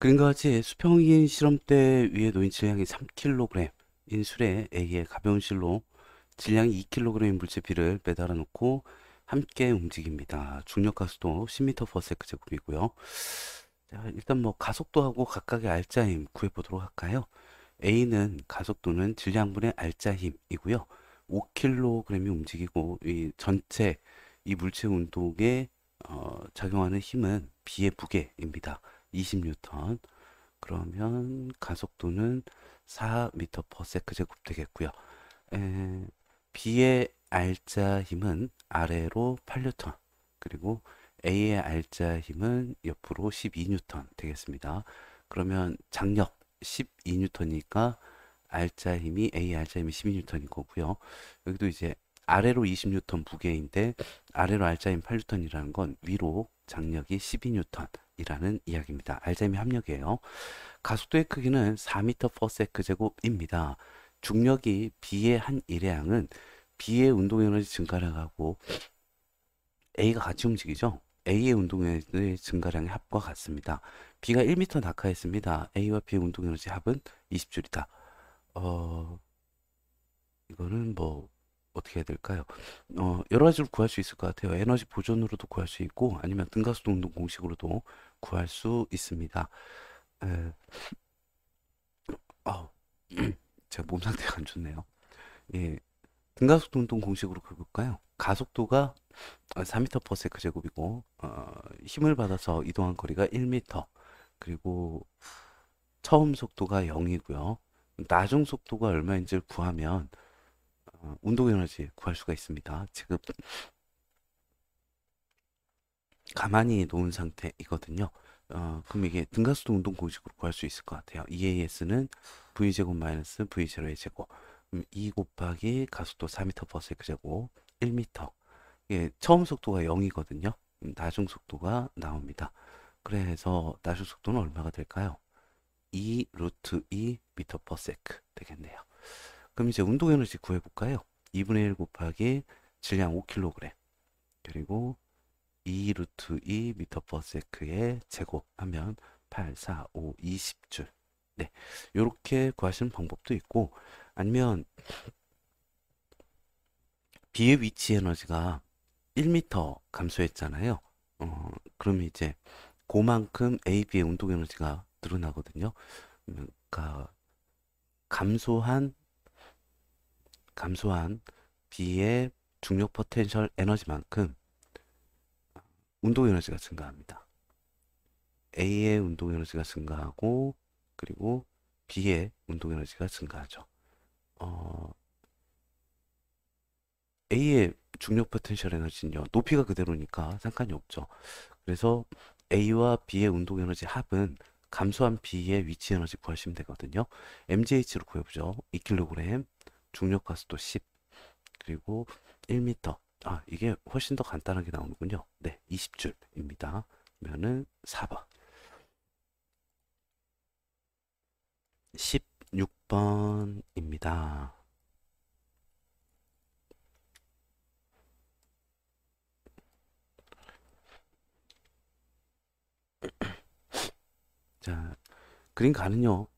그림과 같이 수평인 실험대 위에 놓인 질량이 3kg인 술에 A의 가벼운 실로 질량이 2kg인 물체 B를 매달아 놓고 함께 움직입니다. 중력 가속도 10m/s 제곱이고요. 자, 일단 뭐 가속도하고 각각의 알짜 힘 구해보도록 할까요? A는 가속도는 질량분의 알짜 힘이고요. 5kg이 움직이고 이 전체 이 물체 운동에 작용하는 힘은 B의 무게입니다. 20N. 그러면 가속도는 4m/s 제곱 되겠고요. B의 알짜 힘은 아래로 8N, 그리고 A의 알짜 힘은 옆으로 12N 되겠습니다. 그러면 장력 12N이니까 알짜 힘이 A의 알짜 힘이 12N인 거고요. 여기도 이제 아래로 20N 무게인데 아래로 알짜 힘 8N이라는 건 위로 장력이 12N이라는 이야기입니다. 알짜 힘의 합력이에요. 가속도의 크기는 4m/s 제곱입니다. 중력이 B의 한 일회양은 B의 운동 에너지 증가량하고 A가 같이 움직이죠. A의 운동 에너지 증가량의 합과 같습니다. B가 1m 낙하했습니다. A와 B의 운동 에너지 합은 20줄이다. 이거는 뭐 어떻게 해야 될까요? 여러 가지로 구할 수 있을 것 같아요. 에너지 보존으로도 구할 수 있고 아니면 등가속도 운동 공식으로도 구할 수 있습니다. 에, 어, 제가 몸 상태가 안 좋네요. 예, 등가속도 운동 공식으로 그볼까요? 가속도가 4m/s 제곱이고 힘을 받아서 이동한 거리가 1m, 그리고 처음 속도가 0이고요. 나중 속도가 얼마인지를 구하면 운동 에너지 구할 수가 있습니다. 지금 가만히 놓은 상태이거든요. 그럼 이게 등가속도 운동 공식으로 구할 수 있을 것 같아요. EAS는 V제곱 마이너스 V0의 제곱. 2 곱하기 가속도 4m/s 제곱 1m. 예, 처음 속도가 0이거든요. 나중 속도가 나옵니다. 그래서 나중 속도는 얼마가 될까요? 2 루트 2 m/s 되겠네요. 그럼 이제 운동 에너지 구해볼까요? 2분의 1 곱하기 질량 5kg, 그리고 2 루트 2 m/s의 제곱하면 8, 4, 5, 20줄. 네, 이렇게 구하시는 방법도 있고, 아니면 B의 위치 에너지가 1m 감소했잖아요. 그러면 이제 그만큼 A, B의 운동 에너지가 늘어나거든요. 그러니까 감소한 B의 중력 포텐셜 에너지만큼 운동 에너지가 증가합니다. A의 운동 에너지가 증가하고, 그리고 B의 운동 에너지가 증가하죠. 어, A의 중력 포텐셜 에너지는요, 높이가 그대로니까 상관이 없죠. 그래서 A와 B의 운동 에너지 합은 감소한 B의 위치 에너지 구하시면 되거든요. MGH로 구해보죠. 2kg, 중력 가속도 10, 그리고 1m. 아, 이게 훨씬 더 간단하게 나오는군요. 네, 20줄입니다. 그러면은 4번. 16번입니다. 자, 그림 가는요,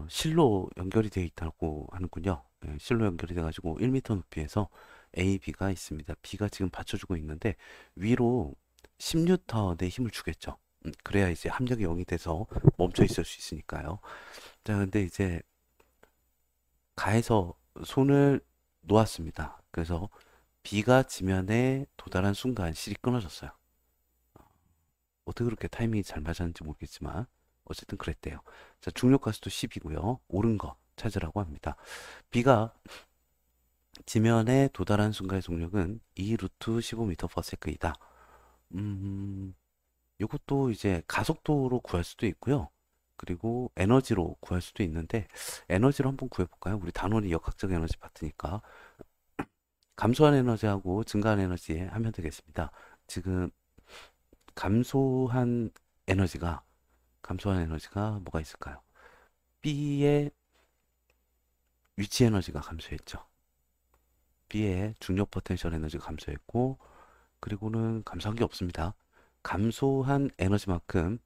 실로 연결이 되어 있다고 하는군요. 예, 실로 연결이 돼가지고 1m 높이에서 A, B가 있습니다. B가 지금 받쳐주고 있는데 위로 10N의 힘을 주겠죠. 그래야 이제 합력이 0이 돼서 멈춰 있을 수 있으니까요. 자, 근데 이제 가에서 손을 놓았습니다. 그래서 B가 지면에 도달한 순간 실이 끊어졌어요. 어떻게 그렇게 타이밍이 잘 맞았는지 모르겠지만 어쨌든 그랬대요. 자, 중력 가속도 10이고요. 옳은 거 찾으라고 합니다. B가 지면에 도달한 순간의 속력은 2 루트 15m/s이다. 이것도 이제 가속도로 구할 수도 있고요. 그리고 에너지로 구할 수도 있는데 에너지로 한번 구해볼까요? 우리 단원이 역학적 에너지 파트니까 감소한 에너지하고 증가한 에너지 하면 되겠습니다. 지금 감소한 에너지가 뭐가 있을까요? B의 위치 에너지가 감소했죠. B의 중력 포텐셜 에너지가 감소했고, 그리고는 감소한 게 없습니다. 감소한 에너지만큼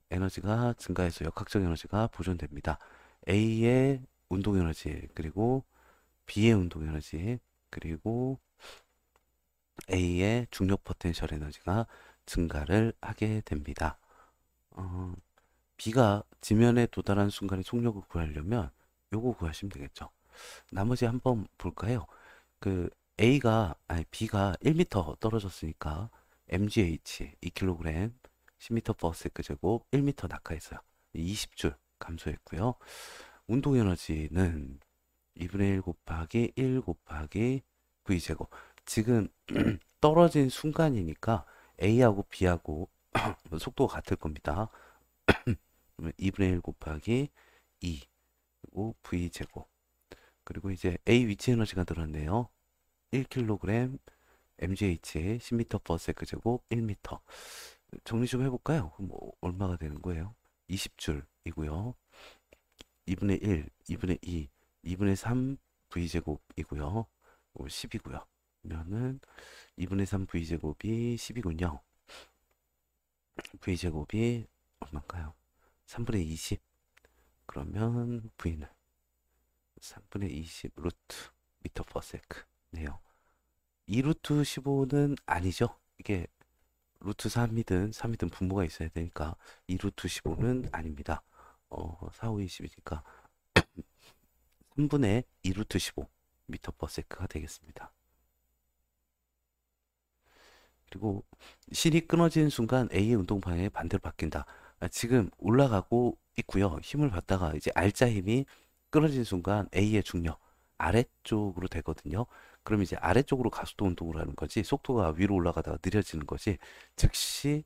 에너지가 증가해서 역학적 에너지가 보존됩니다. A의 운동 에너지, 그리고 B의 운동 에너지, 그리고 A의 중력 포텐셜 에너지가 증가를 하게 됩니다. 어, B가 지면에 도달한 순간의 속력을 구하려면 요거 구하시면 되겠죠. 나머지 한번 볼까요? 그 B가 1m 떨어졌으니까 mgh 2kg 10m/s 제곱 1m 낙하했어요. 20줄 감소했고요. 운동 에너지는 2분의 1 곱하기 1 곱하기 v 제곱. 지금 떨어진 순간이니까 A하고 B하고 속도가 같을 겁니다. 그러면 2분의 1 곱하기 2 그리고 v 제곱. 그리고 이제 A 위치 에너지가 늘었네요. 1kg mgh 10m/s 제곱 1m. 정리 좀 해볼까요? 그럼 얼마가 되는 거예요? 20줄이고요. 2분의 1, 2분의 2, 2분의 3 v제곱이고요. 10이고요. 그러면은 2분의 3 v제곱이 10이군요. v제곱이 얼마일까요? 3분의 20. 그러면 v는 3분의 20 루트 미터 퍼 세크네요. 2 루트 15는 아니죠. 이게 루트 3이든 분모가 있어야 되니까 2 루트 15는 아닙니다. 4, 5, 20이니까 3분의 2 루트 15 미터 퍼 세크가 되겠습니다. 그리고 실이 끊어지는 순간 A의 운동 방향이 반대로 바뀐다. 지금 올라가고 있고요. 힘을 받다가 이제 R자 힘이 끊어지는 순간 A의 중력 아래쪽으로 되거든요. 그럼 이제 아래쪽으로 가속도 운동을 하는 거지, 속도가 위로 올라가다가 느려지는 거지, 즉시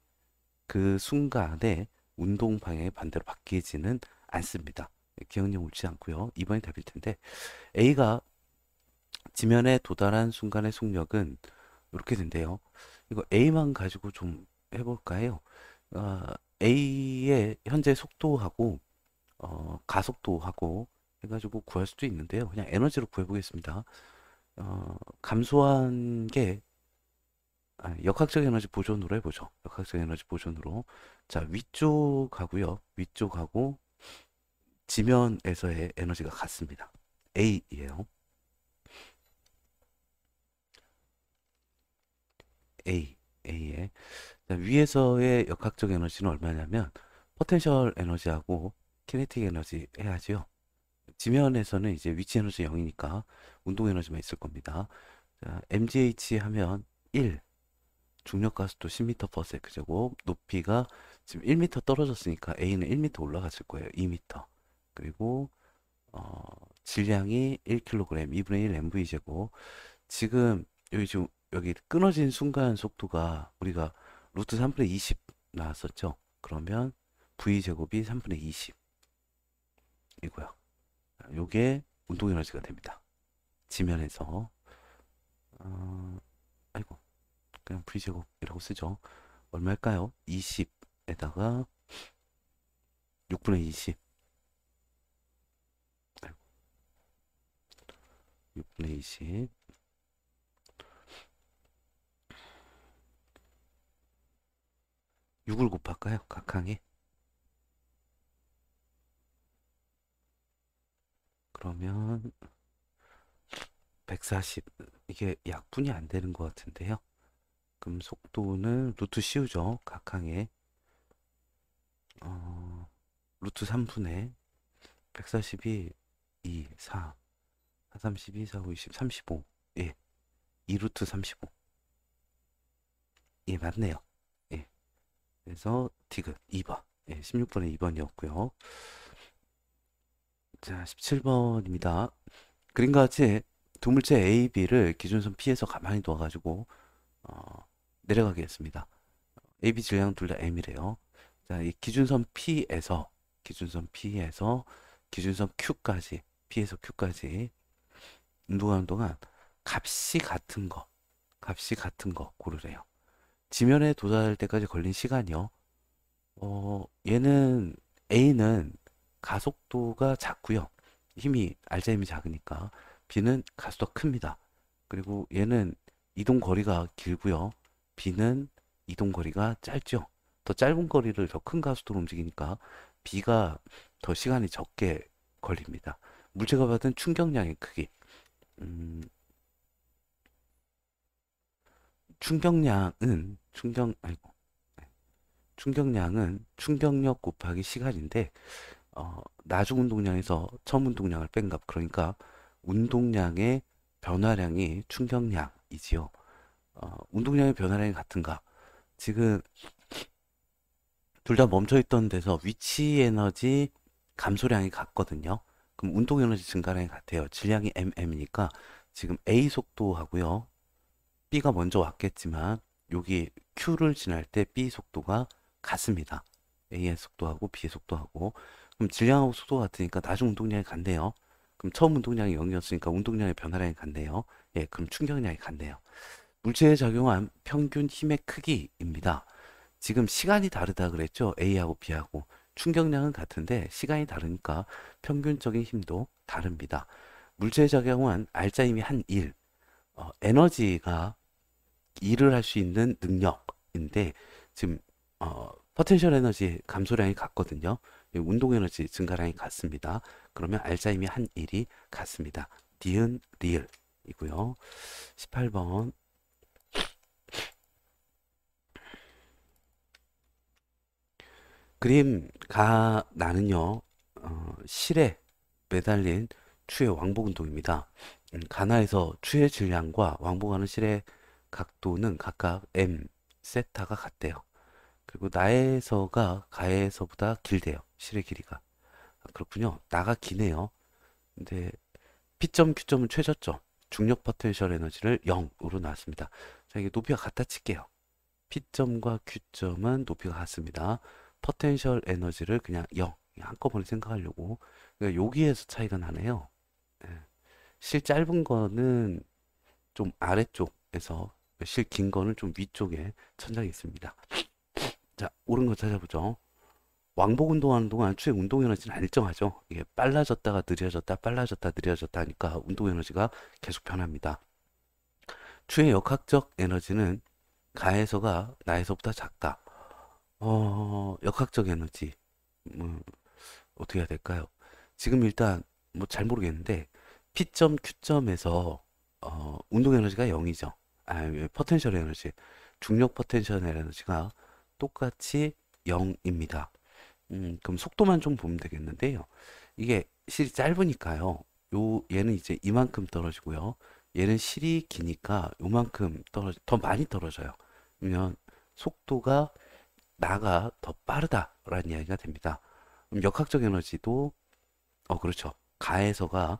그 순간에 운동 방향이 반대로 바뀌지는 않습니다. 기억력 옳지 않고요. 2번이 답일 텐데, A가 지면에 도달한 순간의 속력은 이렇게 된대요. 이거 A만 가지고 좀 해볼까요? A의 현재 속도하고 가속도하고 해가지고 구할 수도 있는데요. 그냥 에너지로 구해보겠습니다. 감소한 게 역학적 에너지 보존으로 해보죠. 역학적 에너지 보존으로. 자, 위쪽하고요. 위쪽하고 지면에서의 에너지가 같습니다. A예요. A에. 자, 위에서의 역학적 에너지는 얼마냐면 포텐셜 에너지하고 키네틱 에너지 해야지요. 지면에서는 이제 위치 에너지 0이니까 운동 에너지만 있을 겁니다. 자, mgh 하면 1, 중력 가속도 10m/s 제곱, 높이가 지금 1m 떨어졌으니까 A는 1m 올라갔을 거예요. 2m. 그리고 질량이 1kg, 2분의 1 mv 제곱. 지금 여기 끊어진 순간 속도가 우리가 루트 3분의 20 나왔었죠. 그러면 v 제곱이 3분의 20 이고요. 요게 운동 에너지가 됩니다. 지면에서 아이고, 그냥 v 제곱이라고 쓰죠. 얼마일까요? 20에다가 6분의 20. 6분의 20. 6을 곱할까요? 각항에. 그러면 140. 이게 약분이 안 되는 것 같은데요. 그럼 속도는 루트 씌우죠. 각항에. 루트 3분의 140이 2, 4, 32, 4, 5, 20, 35. 예. 2루트 35. 예, 맞네요. 예. 그래서 디귿 2번. 예, 16번에 2번이었고요. 자, 17번입니다. 그림과 같이 두 물체 A, B를 기준선 P에서 가만히 둬가지고 내려가게 했습니다. A, B 질량 둘 다 M이래요. 자, 이 기준선 P에서 기준선 Q까지, P에서 Q까지 운동하는 동안 값이 같은 거 고르래요. 지면에 도달할 때까지 걸린 시간이요. 얘는 A는 가속도가 작고요. 알자 힘이 작으니까. B는 가속도가 큽니다. 그리고 얘는 이동 거리가 길고요. B는 이동 거리가 짧죠. 더 짧은 거리를 더 큰 가속도로 움직이니까 B가 더 시간이 적게 걸립니다. 물체가 받은 충격량의 크기. 충격량은 충격량은 충격력 곱하기 시간인데 나중 운동량에서 처음 운동량을 뺀 값, 그러니까 운동량의 변화량이 충격량이지요. 운동량의 변화량이 같은가? 지금 둘 다 멈춰있던 데서 위치 에너지 감소량이 같거든요. 그럼 운동 에너지 증가량이 같아요. 질량이 mm이니까 지금 A 속도하고요. B가 먼저 왔겠지만 여기 Q를 지날 때 B 속도가 같습니다. A의 속도하고 B의 속도하고. 그럼 질량하고 속도가 같으니까 나중 운동량이 같네요. 그럼 처음 운동량이 0이었으니까 운동량의 변화량이 같네요. 예, 그럼 충격량이 같네요. 물체에 작용한 평균 힘의 크기입니다. 지금 시간이 다르다 그랬죠? A하고 B하고. 충격량은 같은데 시간이 다르니까 평균적인 힘도 다릅니다. 물체에 작용한 알짜 힘이 한 일, 에너지가 일을 할 수 있는 능력인데 지금 포텐셜 에너지 감소량이 같거든요. 운동 에너지 증가량이 같습니다. 그러면 알짜 힘이 한 일이 같습니다. 니은 리을이고요. 18번 그림 나는요 실에 매달린 추의 왕복 운동입니다. 가나에서 추의 질량과 왕복하는 실의 각도는 각각 m 세타가 같대요. 그리고 나에서가 가에서보다 길대요. 실의 길이가. 그렇군요. 나가 기네요. 근데 P점, Q점은 최저점. 중력 포텐셜 에너지를 0으로 놨습니다. 자, 이게 높이가 같다 칠게요. P점과 Q점은 높이가 같습니다. 포텐셜 에너지를 그냥 0 한꺼번에 생각하려고. 그러니까 여기에서 차이가 나네요. 예. 실 짧은 거는 좀 아래쪽에서, 실 긴 거는 좀 위쪽에 천장이 있습니다. 자, 옳은 거 찾아보죠. 왕복 운동하는 동안 추의 운동 에너지는 안 일정하죠. 이게 빨라졌다가 느려졌다, 빨라졌다, 느려졌다 하니까 운동 에너지가 계속 변합니다. 추의 역학적 에너지는 가에서가 나에서보다 작다. 역학적 에너지. 어떻게 해야 될까요? 지금 일단 뭐 잘 모르겠는데 P점, Q점에서 운동 에너지가 0이죠. 포텐셜 에너지, 중력 포텐셜 에너지가 똑같이 0입니다. 그럼 속도만 좀 보면 되겠는데요. 이게 실이 짧으니까요. 얘는 이제 이만큼 떨어지고요. 얘는 실이 기니까 요만큼 더 많이 떨어져요. 그러면 속도가 나가 더 빠르다라는 이야기가 됩니다. 그럼 역학적 에너지도 그렇죠. 가에서가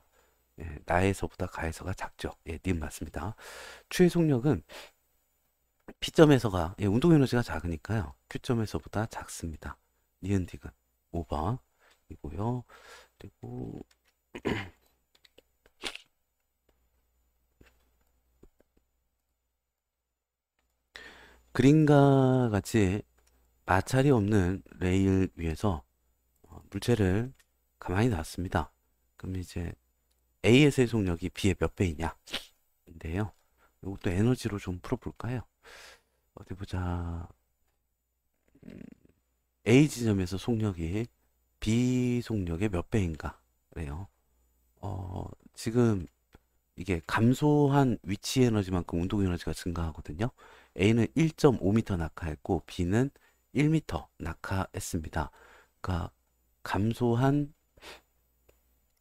나에서보다 가에서가 작죠. 예, 님 맞습니다. 추의 속력은 P점에서가 운동 에너지가 작으니까요. Q점에서보다 작습니다. 니은 디귿 5번이고요. 그리고 그림과 같이 마찰이 없는 레일 위에서 물체를 가만히 놨습니다. 그럼 이제 A에서의 속력이 B의 몇 배이냐? 인데요. 이것도 에너지로 좀 풀어볼까요? 어디 보자. A 지점에서 속력이 B 속력의 몇 배인가? 그래요. 지금 이게 감소한 위치 에너지만큼 운동 에너지가 증가하거든요. A는 1.5m 낙하했고 B는 1m 낙하했습니다. 그러니까 감소한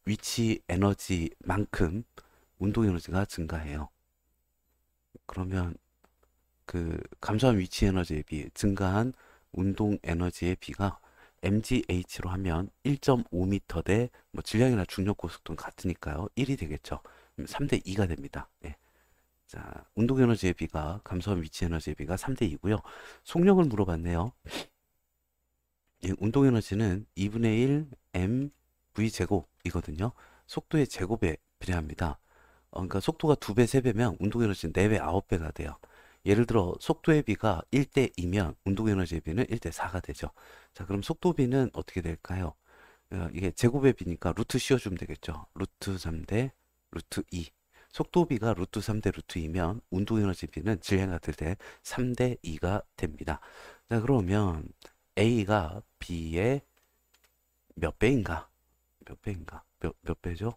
위치 에너지만큼 운동 에너지가 증가해요. 그러면 그 감소한 위치 에너지에 비해 증가한 운동 에너지의 비가 mgh로 하면 1.5m 대 뭐 질량이나 중력 고속도는 같으니까요. 1이 되겠죠. 3대 2가 됩니다. 예. 자, 운동 에너지의 비가 감소한 위치 에너지의 비가 3대 2고요. 속력을 물어봤네요. 예, 운동 에너지는 2분의 1 mv 제곱이거든요. 속도의 제곱에 비례합니다. 그러니까 속도가 2배, 3배면 운동 에너지는 4배, 9배가 돼요. 예를 들어 속도의 비가 1대 2면 운동 에너지의 비는 1대 4가 되죠. 자, 그럼 속도 비는 어떻게 될까요? 이게 제곱의 비니까 루트 씌워주면 되겠죠. 루트 3대 루트 2. 속도비가 루트 3대 루트 2면 운동에너지 비는 질량 같을 때 3대 2가 됩니다. 자, 그러면 A가 B의 몇 배인가? 몇 배인가? 몇 배죠?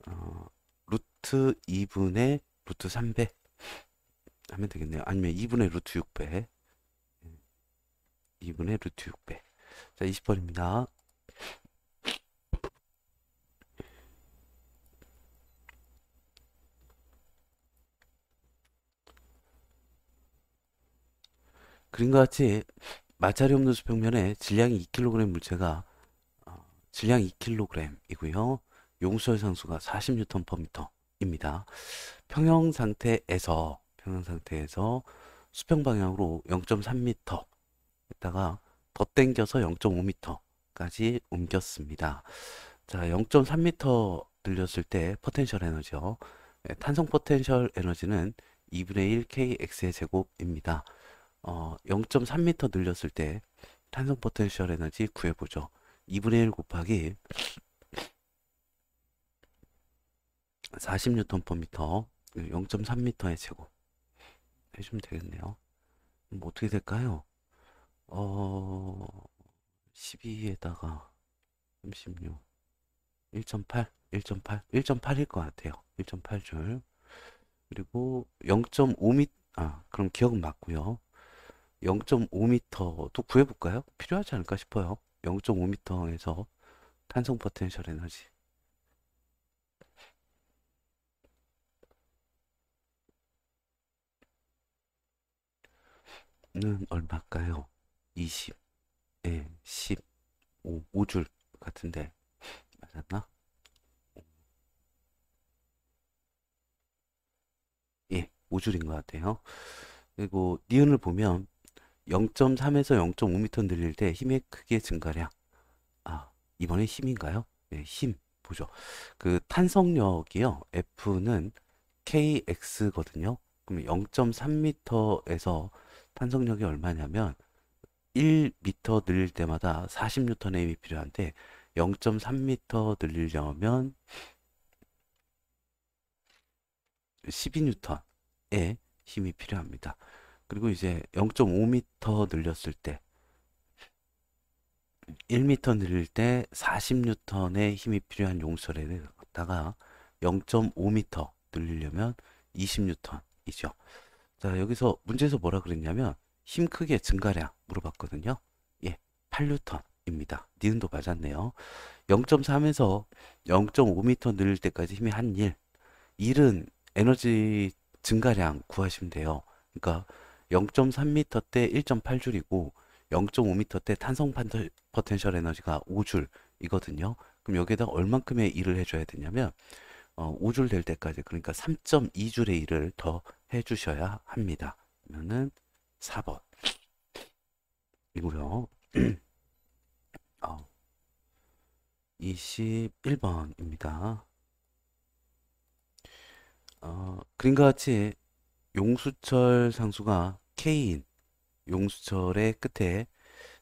어, 루트 2분의 루트 3배 하면 되겠네요. 아니면 2분의 루트 6배. 2분의 루트 6배. 자, 20번입니다. 그림과 같이 마찰이 없는 수평면에 질량이 2kg 물체가 질량 2kg이고요. 용수열 상수가 40N/m입니다. 평형 상태에서 수평 방향으로 0.3m 했다가 더 당겨서 0.5m까지 옮겼습니다. 자, 0.3m 늘렸을 때 포텐셜 에너지요. 탄성 포텐셜 에너지는 2분의 1 kx의 제곱입니다. 0.3m 늘렸을 때 탄성 포텐셜 에너지 구해보죠. 2분의 1 곱하기 40N/m 0.3m의 제곱 해주면 되겠네요. 뭐 어떻게 될까요? 12에다가 36 1.8 1.8일 것 같아요. 1.8줄. 그리고 0.5m 그럼 기억은 맞고요. 0.5m도 구해볼까요? 필요하지 않을까 싶어요. 0.5m에서 탄성 포텐셜 에너지 는 얼마일까요? 20, 예, 15, 5줄 같은데 맞았나? 예, 5줄인 것 같아요. 그리고 니은을 보면 0.3에서 0.5m 늘릴 때 힘의 크기의 증가량. 이번에 힘인가요? 네, 힘 보죠. 그 탄성력이요. F는 kx거든요. 그럼 0.3m에서 탄성력이 얼마냐면 1m 늘릴 때마다 40N의 힘이 필요한데 0.3m 늘리려면 12N의 힘이 필요합니다. 그리고 이제 0.5m 늘렸을 때 1m 늘릴 때 40N의 힘이 필요한 용설에 갖다가 0.5m 늘리려면 20N이죠. 자, 여기서 문제에서 뭐라 그랬냐면 힘 크기의 증가량 물어봤거든요. 예, 8N입니다. 니은도 맞았네요. 0.3에서 0.5m 늘릴 때까지 힘이 한 일. 일은 에너지 증가량 구하시면 돼요. 그러니까 0.3m 때 1.8줄이고 0.5m 때 탄성 포텐셜 에너지가 5줄이거든요. 그럼 여기에다 얼만큼의 일을 해줘야 되냐면 5줄 될 때까지 그러니까 3.2줄의 일을 더 해주셔야 합니다. 그러면은 4번이고요. 21번입니다. 그림과 같이 용수철 상수가 K인 용수철의 끝에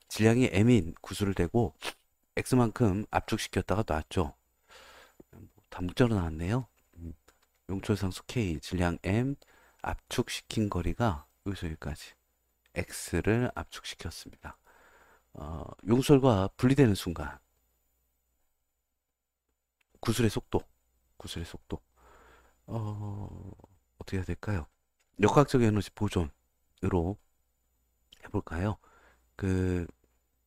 질량이 M인 구슬을 대고 X만큼 압축시켰다가 놨죠. 다 문자로 나왔네요. 용철 상수 K 질량 M 압축시킨 거리가 여기서 여기까지 X를 압축시켰습니다. 용설과 분리되는 순간 구슬의 속도 어떻게 해야 될까요? 역학적 에너지 보존으로 해볼까요? 그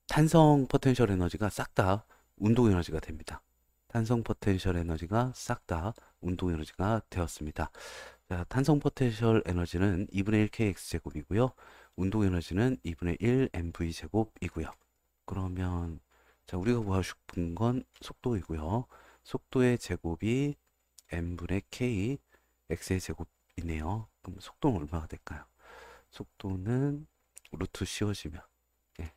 탄성 포텐셜 에너지가 싹 다 운동 에너지가 됩니다. 탄성 포텐셜 에너지가 싹 다 운동 에너지가 되었습니다. 자, 탄성 포텐셜 에너지는 2분의 1 kx 제곱이고요. 운동 에너지는 2분의 1 mv 제곱이고요. 그러면 자, 우리가 구하고 싶은 건 속도이고요. 속도의 제곱이 m분의 k x의 제곱이네요. 그럼 속도는 얼마가 될까요? 속도는 루트 씌워지면 예,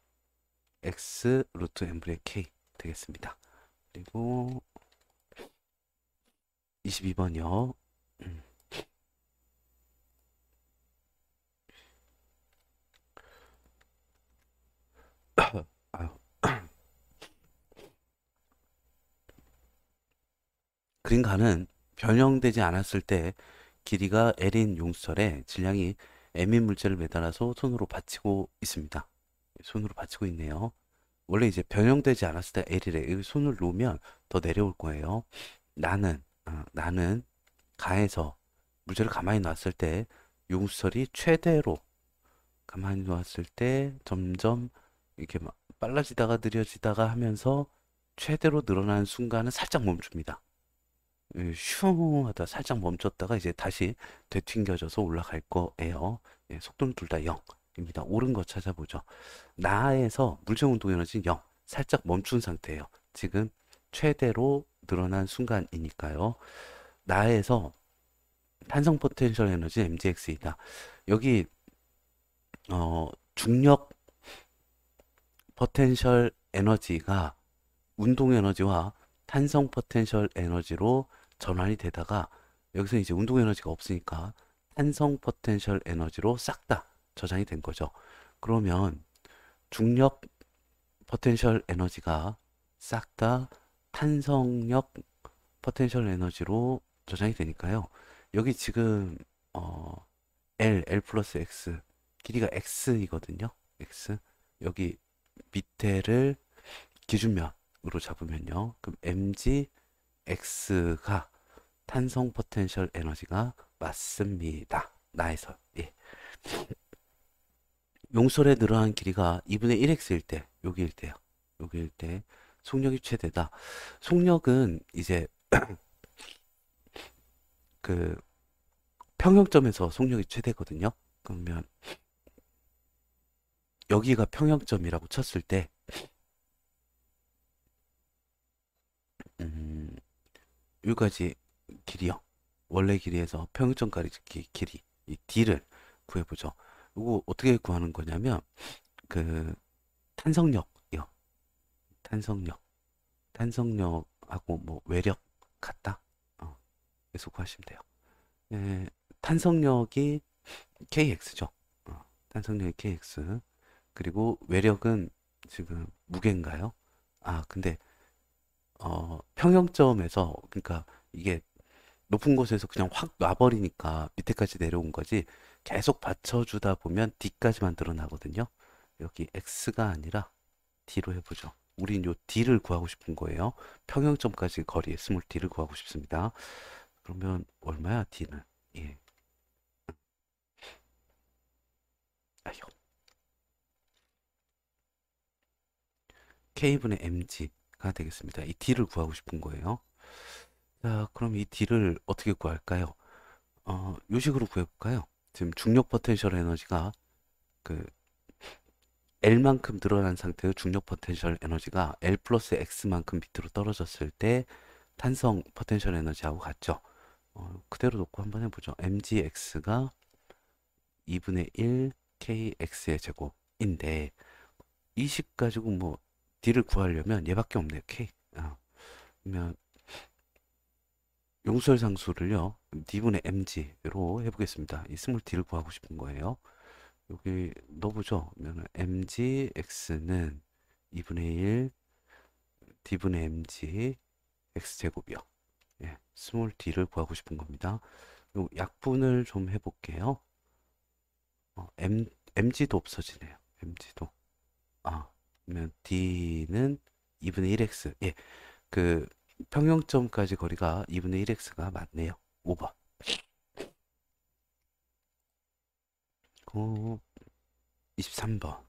x 루트 m분의 k 되겠습니다. 그리고 22번이요. 아유, 그림가는 변형되지 않았을 때 길이가 L인 용수철에 질량이 M인 물체를 매달아서 손으로 받치고 있습니다. 손으로 받치고 있네요. 원래 이제 변형되지 않았을 때 L이래. 여기 손을 놓으면 더 내려올 거예요. 나는 가에서 물체를 가만히 놨을 때 용수철이 최대로 가만히 놨을 때 점점 이렇게 막 빨라지다가 느려지다가 하면서 최대로 늘어나는 순간은 살짝 멈춥니다. 슝 하다 살짝 멈췄다가 이제 다시 되튕겨져서 올라갈 거예요. 예, 속도는 둘 다 0입니다. 옳은 거 찾아보죠. 나에서 물체 운동 에너지는 0. 살짝 멈춘 상태예요. 지금 최대로 늘어난 순간이니까요. 나에서 탄성 포텐셜 에너지 mgx이다. 여기 중력 포텐셜 에너지가 운동 에너지와 탄성 포텐셜 에너지로 전환이 되다가 여기서 이제 운동 에너지가 없으니까 탄성 포텐셜 에너지로 싹 다 저장이 된 거죠. 그러면 중력 포텐셜 에너지가 싹 다 탄성력 포텐셜 에너지로 저장이 되니까요. 여기 지금 L 플러스 X 길이가 X이거든요. X 여기 밑에를 기준면으로 잡으면요. 그럼 mg x가 탄성 포텐셜 에너지가 맞습니다. 나에서 예. 용솔에 늘어난 길이가 2분의 1x일 때 여기일 때요. 여기일 때 속력이 최대다. 속력은 이제 그 평형점에서 속력이 최대거든요. 그러면 여기가 평형점이라고 쳤을 때 여기까지 길이요. 원래 길이에서 평형점까지 길이 이 d를 구해보죠. 이거 어떻게 구하는 거냐면 그 탄성력이요. 탄성력하고 뭐 외력 같다. 그래서 구하시면 돼요. 예, 탄성력이 kx죠. 탄성력이 kx. 그리고 외력은 지금 무게인가요? 근데 평형점에서 그러니까 이게 높은 곳에서 그냥 확 놔버리니까 밑에까지 내려온 거지 계속 받쳐주다 보면 D까지만 드러나거든요. 여기 X가 아니라 D로 해보죠. 우린 요 D를 구하고 싶은 거예요. 평형점까지 거리에 스몰 D를 구하고 싶습니다. 그러면 얼마야 D는? 예. 아휴. K분의 mg가 되겠습니다. 이 D를 구하고 싶은 거예요. 자, 그럼 이 D를 어떻게 구할까요? 요 식으로 구해볼까요? 지금 중력 포텐셜 에너지가 그 L만큼 늘어난 상태의 중력 포텐셜 에너지가 L 플러스 X만큼 밑으로 떨어졌을 때 탄성 포텐셜 에너지하고 같죠? 그대로 놓고 한번 해보죠. mgx가 2분의 1 kx의 제곱인데 이 식 가지고 뭐 D를 구하려면 얘밖에 없네요. k. 그러면 용설 상수를요. D분의 mg로 해보겠습니다. 이 스몰 D를 구하고 싶은 거예요. 여기 넣어보죠. 그러면 mgx는 2분의 1 D분의 mg x제곱이요. 예, 스몰 D를 구하고 싶은 겁니다. 요 약분을 좀 해볼게요. mg도 없어지네요. mg도. 그러면 D는 2분의 1x. 예, 그 평형점까지 거리가 2분의 1x가 맞네요. 5번. 23번.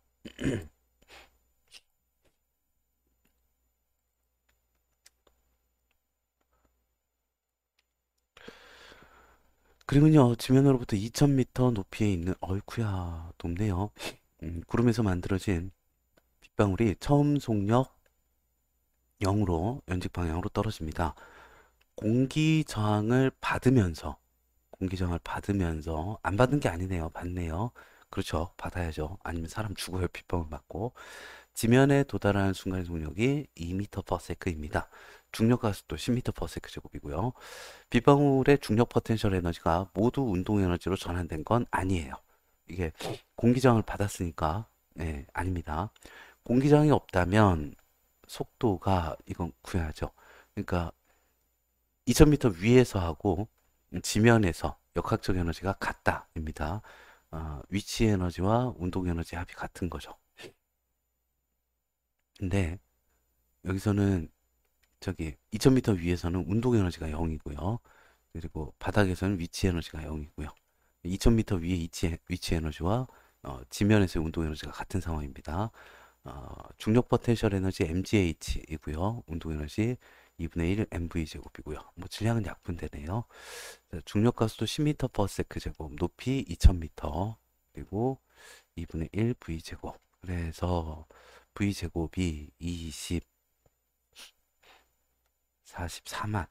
그리고요, 지면으로부터 2000m 높이에 있는, 어이쿠야, 높네요. 구름에서 만들어진 빗방울이 처음 속력 0으로 연직 방향으로 떨어집니다. 공기 저항을 받으면서 안 받은 게 아니네요. 받네요. 그렇죠. 받아야죠. 아니면 사람 죽어요. 빗방울 맞고. 지면에 도달하는 순간의 속력이 2m/s입니다. 중력 가속도 10m/s 제곱이고요. 빗방울의 중력 포텐셜 에너지가 모두 운동 에너지로 전환된 건 아니에요. 이게 공기저항을 받았으니까 아닙니다. 공기저항이 없다면 속도가 이건 구해야죠. 그러니까 2000m 위에서 하고 지면에서 역학적 에너지가 같다입니다. 위치 에너지와 운동 에너지 합이 같은 거죠. 근데 여기서는 저기 2000m 위에서는 운동 에너지가 0이고요. 그리고 바닥에서는 위치 에너지가 0이고요. 2000m 위에 위치 에너지와 지면에서의 운동 에너지가 같은 상황입니다. 중력 포텐셜 에너지 mgh이고요. 운동 에너지 2분의 1 mv 제곱이고요. 뭐 질량은 약분되네요. 중력 가속도 10m/s 제곱, 높이 2000m, 그리고 2분의 1 v 제곱. 그래서 v 제곱이 44만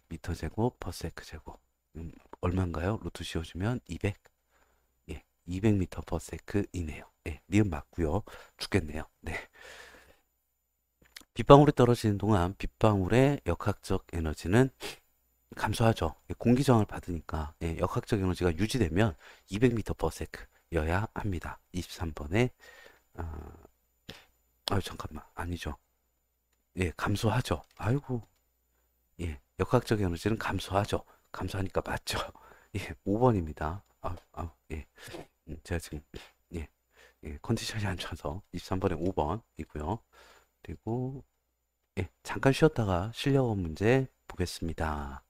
미터 제곱 퍼 세크 제곱. 얼마인가요? 루트 씌워주면 200. 예, 200m 퍼 세크이네요. 예, 니은 맞고요. 죽겠네요. 네. 빗방울이 떨어지는 동안 빗방울의 역학적 에너지는 감소하죠. 예, 공기 저항을 받으니까 예, 역학적 에너지가 유지되면 200m 퍼 세크여야 합니다. 23번에 잠깐만 아니죠. 예, 감소하죠. 아이고. 예, 역학적 에너지는 감소하죠. 감소하니까 맞죠. 예, 5번입니다. 예. 제가 지금, 예, 컨디션이 안 좋아서 23번에 5번이고요. 그리고, 예, 잠깐 쉬었다가 실력 문제 보겠습니다.